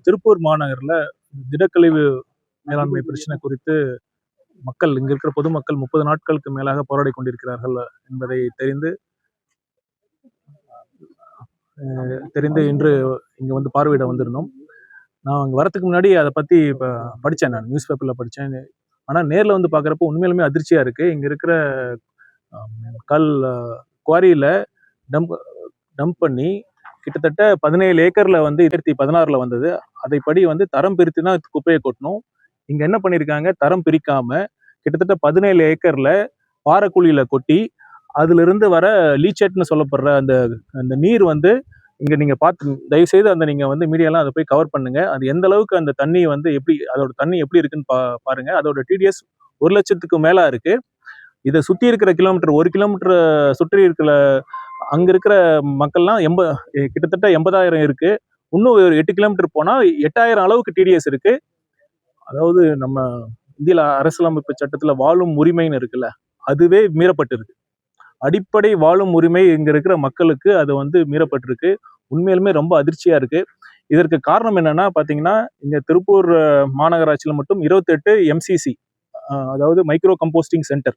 திருப்பூர் மாநகர்ல திடக்கழிவு மேலாண்மை பிரச்சனை குறித்து மக்கள் இங்க இருக்கிற பொதுமக்கள் 30 நாட்களுக்கு மேலாக போராடி கொண்டிருக்கிறார்கள் என்பதை தெரிந்து இன்று இங்க வந்து பார்வையிட வந்திருந்தோம். நான் அங்க வரதுக்கு முன்னாடி அதை பத்தி படிச்சேன், நான் நியூஸ் பேப்பர்ல படிச்சேன். ஆனா நேர்ல வந்து பாக்குறப்போ உண்மையிலுமே அதிர்ச்சியா இருக்கு. இங்க இருக்கிற கல் குவாரியில டம்ப் பண்ணி கிட்டத்தட்ட 17 ஏக்கர்ல வந்து 2016 வந்தது. அதைப்படி வந்து தரம் பிரித்து தான் குப்பையை கொட்டணும். இங்க என்ன பண்ணிருக்காங்க, தரம் பிரிக்காம கிட்டத்தட்ட 17 ஏக்கர்ல பாறைக்குழியில கொட்டி அதுல இருந்து வர லீச்சேட்னு சொல்லப்படுற அந்த நீர் வந்து இங்க நீங்க பார்த்து தயவு செய்து அந்த நீங்க வந்து மீடியாலாம் அதை போய் கவர் பண்ணுங்க. அது எந்த அளவுக்கு அந்த தண்ணி வந்து அதோட தண்ணி எப்படி இருக்குன்னு பாருங்க. அதோட TDS 1 லட்சத்துக்கு மேல இருக்கு. இதை சுத்தி இருக்கிற கிலோமீட்டர் 1 கிலோமீட்டர் சுற்றி இருக்கிற அங்க இருக்கிற மக்கள்லாம் கிட்டத்தட்ட 80,000 இருக்கு. இன்னும் ஒரு 8 கிலோமீட்டர் போனா 8,000 அளவுக்கு TDS இருக்கு. அதாவது நம்ம இந்திய அரசியலமைப்பு சட்டத்துல வாழும் உரிமைன்னு இருக்குல்ல, அதுவே மீறப்பட்டிருக்கு. அடிப்படை வாழும் உரிமை இங்க இருக்கிற மக்களுக்கு அது வந்து மீறப்பட்டிருக்கு. உண்மையிலுமே ரொம்ப அதிர்ச்சியா இருக்கு. இதற்கு காரணம் என்னன்னா பாத்தீங்கன்னா, இங்க திருப்பூர் மாநகராட்சியில மட்டும் 28 MCC, அதாவது மைக்ரோ கம்போஸ்டிங் சென்டர்.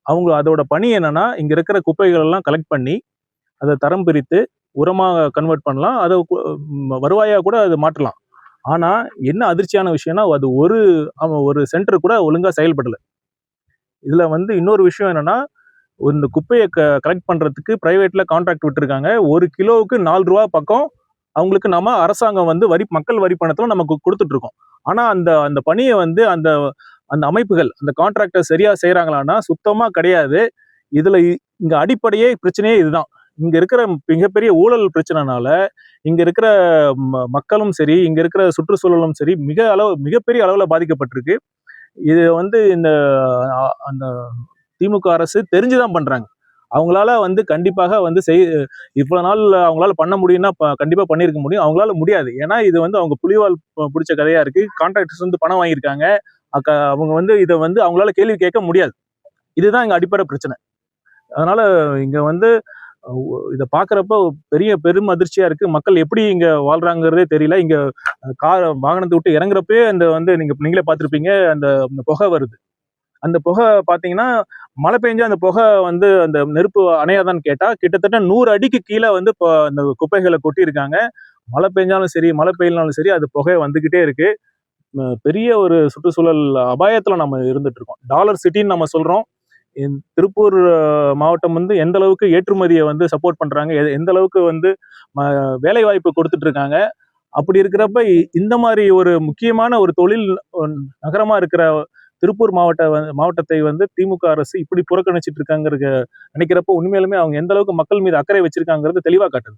அவங்க அதோட பணி என்னன்னா, இங்க இருக்கிற குப்பைகள் எல்லாம் கலெக்ட் பண்ணி அதை தரம் பிரித்து உரமாக கன்வெர்ட் பண்ணலாம், அதை வருவாயா கூட அது மாற்றலாம். ஆனா என்ன அதிர்ச்சியான விஷயம்னா, அது ஒரு சென்டர் கூட ஒழுங்கா செயல்படல. இதுல வந்து இன்னொரு விஷயம் என்னன்னா, இந்த குப்பையை கலெக்ட் பண்றதுக்கு பிரைவேட்ல கான்ட்ராக்ட் விட்டுருக்காங்க. 1 கிலோவுக்கு 4 ரூபா பக்கம் அவங்களுக்கு நம்ம அரசாங்கம் வந்து மக்கள் வரி பணத்துல நமக்கு கொடுத்துட்டு இருக்கோம். ஆனா அந்த பணியை வந்து அந்த அமைப்புகள், அந்த கான்ட்ராக்டர் சரியா செய்யறாங்களான்னா சுத்தமா கிடையாது. இதுல இங்க அடிப்படையே பிரச்சனையே இதுதான். இங்க இருக்கிற மிகப்பெரிய ஊழல் பிரச்சனைனால இங்க இருக்கிற மக்களும் சரி, இங்க இருக்கிற சுற்றுச்சூழலும் சரி மிகப்பெரிய அளவுல பாதிக்கப்பட்டிருக்கு. இது வந்து அந்த திமுக அரசு தெரிஞ்சுதான் பண்றாங்க. அவங்களால வந்து கண்டிப்பாக வந்து இவ்வளவு நாள் அவங்களால பண்ண முடியும்னா கண்டிப்பா பண்ணிருக்க முடியும். அவங்களால முடியாது. ஏன்னா இது வந்து அவங்க புலிவால் பிடிச்ச கதையா இருக்கு. கான்ட்ராக்டர்ஸ் வந்து பணம் வாங்கியிருக்காங்க. அவங்க வந்து இதை வந்து அவங்களால கேள்வி கேட்க முடியாது. இதுதான் இங்க அடிப்படை பிரச்சனை. அதனால இங்க வந்து இதை பாக்குறப்ப பெரும் அதிர்ச்சியா இருக்கு. மக்கள் எப்படி இங்க வாழ்றாங்கிறதே தெரியல. இங்க வாகனத்தை விட்டு இறங்குறப்பே நீங்களே பார்த்திருப்பீங்க, அந்த புகை வருது. அந்த புகை பாத்தீங்கன்னா, மழை பெஞ்சா அந்த புகை வந்து அந்த நெருப்பு அணையாதான்னு கேட்டா கிட்டத்தட்ட 100 அடிக்கு கீழே வந்து அந்த குப்பைகளை கொட்டி இருக்காங்க. மழை பெஞ்சாலும் சரி, மழை பெய்யலாலும் சரி, அது புகை வந்துகிட்டே இருக்கு. பெரிய ஒரு சுற்றுச்சூழல் அபாயத்துல நம்ம இருந்துட்டு இருக்கோம். டாலர் சிட்டின்னு நம்ம சொல்றோம். திருப்பூர் மாவட்டம் வந்து எந்த அளவுக்கு ஏற்றுமதியை வந்து சப்போர்ட் பண்றாங்க, எந்த அளவுக்கு வந்து வேலை வாய்ப்பு கொடுத்துட்டு இருக்காங்க. அப்படி இருக்கிறப்ப இந்த மாதிரி ஒரு முக்கியமான ஒரு தொழில் நகரமா இருக்கிற திருப்பூர் மாவட்டத்தை வந்து திமுக அரசு இப்படி புறக்கணிச்சிட்டு இருக்காங்க நினைக்கிறப்போ உண்மையிலுமே அவங்க எந்த அளவுக்கு மக்கள் மீது அக்கறை வச்சிருக்காங்கிறது தெளிவா காட்டுது.